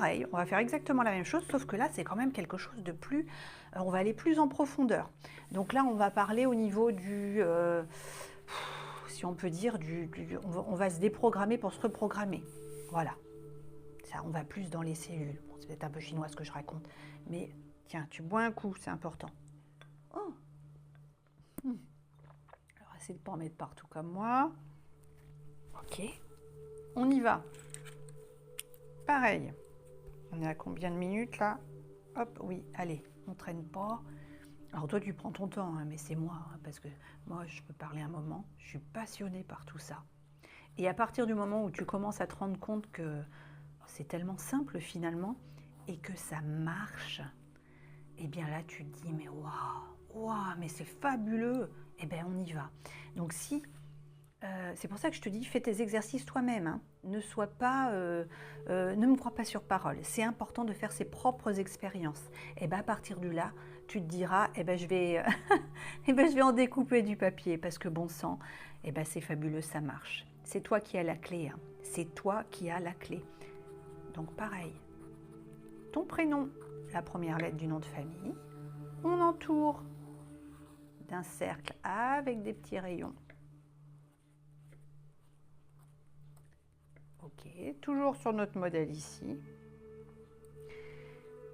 pareil, on va faire exactement la même chose, sauf que là, c'est quand même quelque chose de plus... on va aller plus en profondeur. Donc là, on va parler au niveau du... si on peut dire, on va se déprogrammer pour se reprogrammer. Voilà. Ça, on va plus dans les cellules. Bon, c'est peut-être un peu chinois ce que je raconte. Mais tiens, tu bois un coup, c'est important. Oh. Alors, essaie de ne pas en mettre partout comme moi. Ok. On y va. Pareil. On est à combien de minutes là? Hop, oui, allez, on ne traîne pas. Alors toi, tu prends ton temps, hein, mais c'est moi, hein, parce que moi, je peux parler un moment. Je suis passionnée par tout ça. Et à partir du moment où tu commences à te rendre compte que c'est tellement simple finalement et que ça marche, et bien là, tu te dis, mais waouh, mais c'est fabuleux. Eh bien, on y va. Donc si... c'est pour ça que je te dis, fais tes exercices toi-même. Hein. Ne me crois pas sur parole. C'est important de faire ses propres expériences. Et bien à partir de là, tu te diras, je vais en découper du papier parce que bon sang, c'est fabuleux, ça marche. C'est toi qui as la clé. Hein. C'est toi qui as la clé. Donc pareil, ton prénom, la première lettre du nom de famille, on entoure d'un cercle avec des petits rayons. Ok, toujours sur notre modèle ici.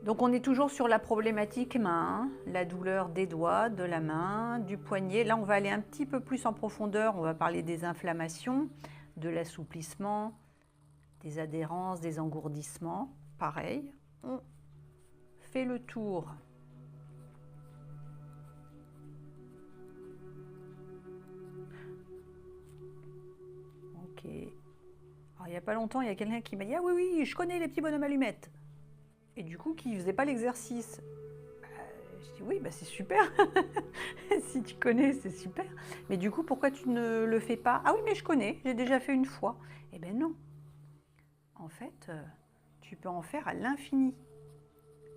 Donc on est toujours sur la problématique main, hein, la douleur des doigts, de la main, du poignet. Là on va aller un petit peu plus en profondeur, on va parler des inflammations, de l'assouplissement, des adhérences, des engourdissements. Pareil, on fait le tour. Ok. Alors, il n'y a pas longtemps, il y a quelqu'un qui m'a dit « Ah oui, oui, je connais les petits bonhommes allumettes ». Et du coup, qui ne faisait pas l'exercice. Je dis « Oui, c'est super. Si tu connais, c'est super. Mais du coup, pourquoi tu ne le fais pas ?»« Ah oui, mais je connais, j'ai déjà fait une fois. » Eh bien non. En fait, tu peux en faire à l'infini.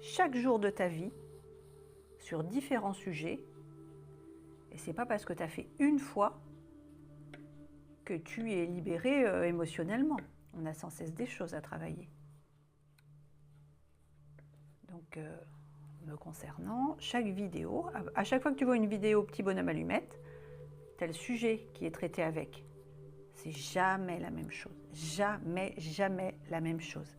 Chaque jour de ta vie, sur différents sujets. Et c'est pas parce que tu as fait une fois que tu es libéré émotionnellement. On a sans cesse des choses à travailler. Donc, me concernant, chaque vidéo, à chaque fois que tu vois une vidéo petit bonhomme allumette, tu as le sujet qui est traité avec. C'est jamais la même chose. Jamais, jamais la même chose.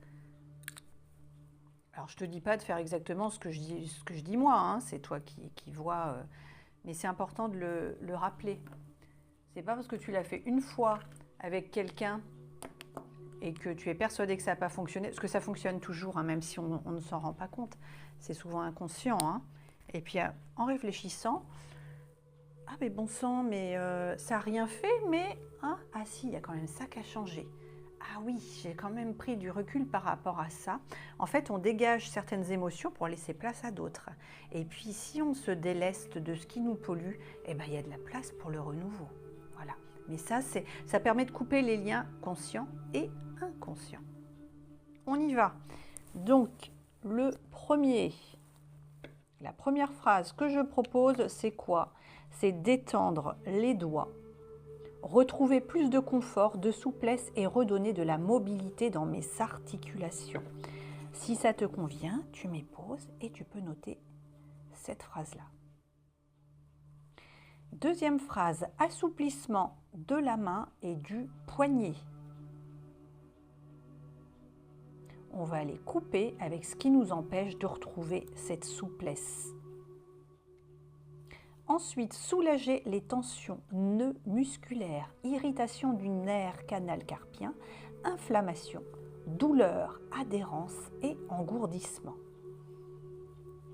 Alors, je ne te dis pas de faire exactement ce que je dis moi, hein, c'est toi qui vois, mais c'est important de le rappeler. C'est pas parce que tu l'as fait une fois avec quelqu'un et que tu es persuadé que ça n'a pas fonctionné, parce que ça fonctionne toujours, hein, même si on ne s'en rend pas compte. C'est souvent inconscient. Hein. Et puis, en réfléchissant, ah mais bon sang, mais ça n'a rien fait, mais... Hein, ah si, il y a quand même ça qui a changé. Ah oui, j'ai quand même pris du recul par rapport à ça. En fait, on dégage certaines émotions pour laisser place à d'autres. Et puis, si on se déleste de ce qui nous pollue, il y a de la place pour le renouveau. Voilà. Mais ça permet de couper les liens conscients et inconscients. On y va. Donc, la première phrase que je propose, c'est quoi? C'est d'étendre les doigts, retrouver plus de confort, de souplesse et redonner de la mobilité dans mes articulations. Si ça te convient, tu mets pause et tu peux noter cette phrase-là. Deuxième phrase, assouplissement de la main et du poignet. On va aller couper avec ce qui nous empêche de retrouver cette souplesse. Ensuite, soulager les tensions, nœuds musculaires, irritation du nerf canal carpien, inflammation, douleur, adhérence et engourdissement.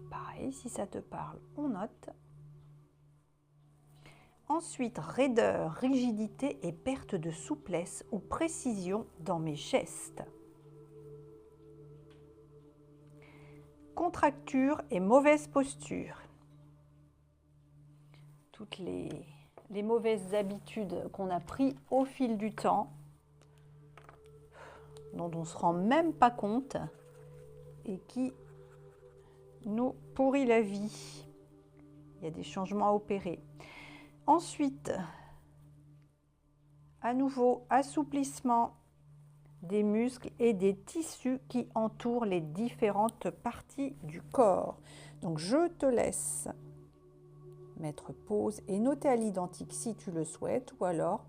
Pareil, si ça te parle, on note. Ensuite, raideur, rigidité et perte de souplesse ou précision dans mes gestes. Contracture et mauvaise posture. Toutes les mauvaises habitudes qu'on a prises au fil du temps, dont on ne se rend même pas compte et qui nous pourrit la vie. Il y a des changements à opérer. Ensuite, à nouveau, assouplissement des muscles et des tissus qui entourent les différentes parties du corps. Donc je te laisse mettre pause et noter à l'identique si tu le souhaites, ou alors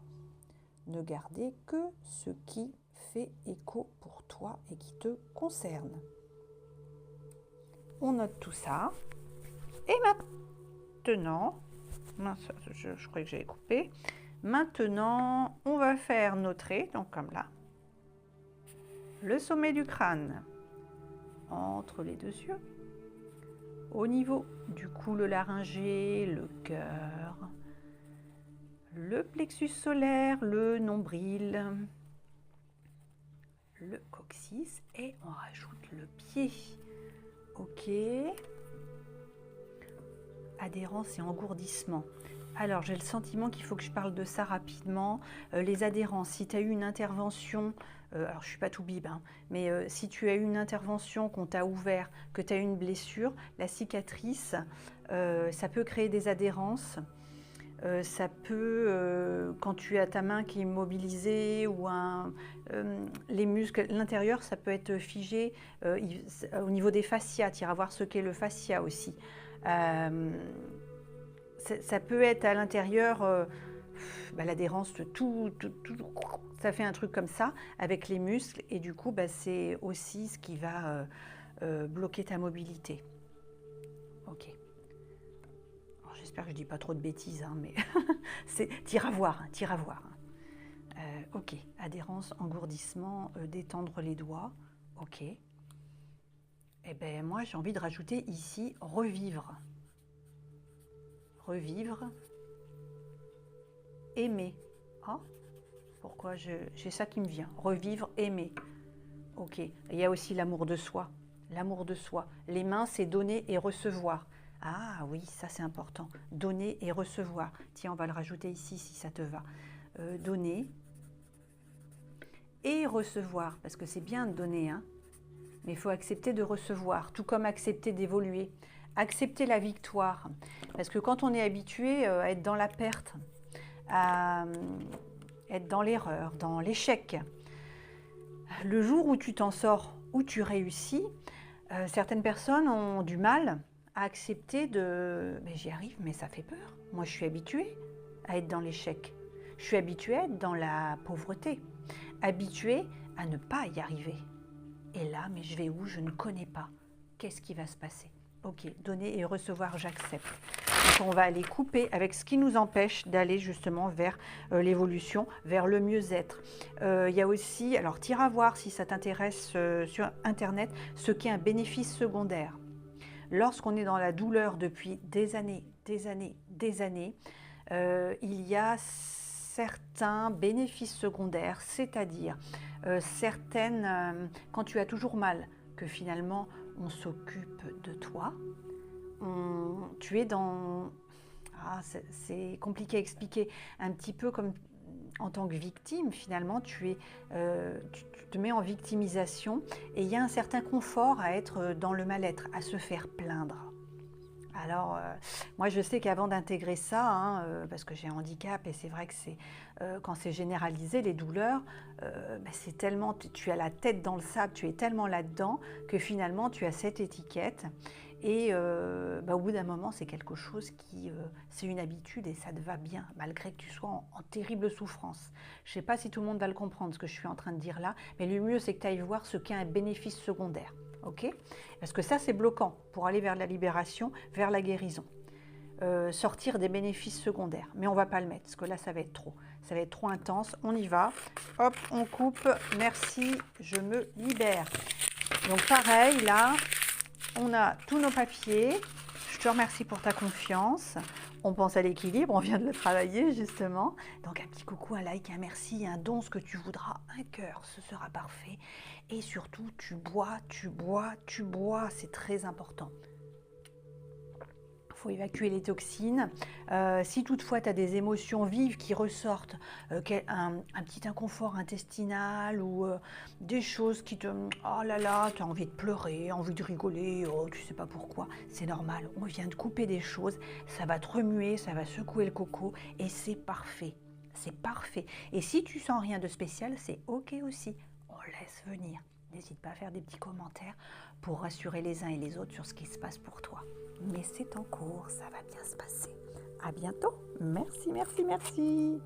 ne garder que ce qui fait écho pour toi et qui te concerne. On note tout ça. Et maintenant, mince, je croyais que j'avais coupé. Maintenant, on va faire nos traits, donc comme là. Le sommet du crâne, entre les deux yeux. Au niveau du cou, le laryngé, le cœur, le plexus solaire, le nombril, le coccyx et on rajoute le pied. Ok. Adhérence et engourdissement. Alors, j'ai le sentiment qu'il faut que je parle de ça rapidement. Les adhérences, si tu as eu une intervention, alors je ne suis pas tout bib, hein, mais si tu as eu une intervention, qu'on t'a ouvert, que tu as eu une blessure, la cicatrice, ça peut créer des adhérences. Ça peut, quand tu as ta main qui est immobilisée ou les muscles, l'intérieur, ça peut être figé. Au niveau des fascias, tu iras voir ce qu'est le fascia aussi. Ça peut être à l'intérieur, l'adhérence, tout, ça fait un truc comme ça avec les muscles et du coup, c'est aussi ce qui va bloquer ta mobilité. Ok. J'espère que je ne dis pas trop de bêtises, hein, mais t'iras voir, hein, t'iras voir. Ok, adhérence, engourdissement, détendre les doigts, ok. Eh bien, moi, j'ai envie de rajouter ici revivre. Revivre, aimer. Ah, pourquoi j'ai ça qui me vient. Revivre, aimer. Ok, il y a aussi l'amour de soi. L'amour de soi. Les mains, c'est donner et recevoir. Ah oui, ça c'est important. Donner et recevoir. Tiens, on va le rajouter ici si ça te va. Donner et recevoir, parce que c'est bien de donner, hein, mais il faut accepter de recevoir, tout comme accepter d'évoluer. Accepter la victoire, parce que quand on est habitué à être dans la perte, à être dans l'erreur, dans l'échec, le jour où tu t'en sors, où tu réussis, certaines personnes ont du mal à accepter mais j'y arrive, mais ça fait peur. Moi, je suis habituée à être dans l'échec. Je suis habituée à être dans la pauvreté, habituée à ne pas y arriver. Et là, mais je vais où? Je ne connais pas. Qu'est-ce qui va se passer? Ok, donner et recevoir, j'accepte. Donc, on va aller couper avec ce qui nous empêche d'aller justement vers l'évolution, vers le mieux-être. Il y a aussi, alors t'iras voir si ça t'intéresse sur Internet, ce qu'est un bénéfice secondaire. Lorsqu'on est dans la douleur depuis des années, il y a certains bénéfices secondaires, c'est-à-dire quand tu as toujours mal, que finalement on s'occupe de toi, tu es dans... c'est compliqué à expliquer, un petit peu comme en tant que victime, finalement, tu te mets en victimisation et il y a un certain confort à être dans le mal-être, à se faire plaindre. Alors, moi, je sais qu'avant d'intégrer ça, hein, parce que j'ai un handicap et c'est vrai que quand c'est généralisé, les douleurs, c'est tellement, tu as la tête dans le sable, tu es tellement là-dedans que finalement, tu as cette étiquette. Et au bout d'un moment, c'est quelque chose c'est une habitude et ça te va bien, malgré que tu sois en terrible souffrance. Je ne sais pas si tout le monde va le comprendre, ce que je suis en train de dire là, mais le mieux, c'est que tu ailles voir ce qu'est un bénéfice secondaire. Okay, parce que ça, c'est bloquant pour aller vers la libération, vers la guérison. Sortir des bénéfices secondaires. Mais on ne va pas le mettre, parce que là, ça va être trop. Ça va être trop intense. On y va. Hop, on coupe. Merci, je me libère. Donc pareil, là, on a tous nos papiers. Je te remercie pour ta confiance. On pense à l'équilibre, on vient de le travailler justement. Donc un petit coucou, un like, un merci, un don, ce que tu voudras, un cœur, ce sera parfait. Et surtout, tu bois, c'est très important. Il faut évacuer les toxines. Si toutefois tu as des émotions vives qui ressortent, un petit inconfort intestinal ou des choses qui te... Oh là là, tu as envie de pleurer, envie de rigoler, oh, tu ne sais pas pourquoi, c'est normal. On vient de couper des choses, ça va te remuer, ça va secouer le coco et c'est parfait. C'est parfait. Et si tu sens rien de spécial, c'est ok aussi. On laisse venir. N'hésite pas à faire des petits commentaires pour rassurer les uns et les autres sur ce qui se passe pour toi. Mais c'est en cours, ça va bien se passer. À bientôt. Merci, merci, merci.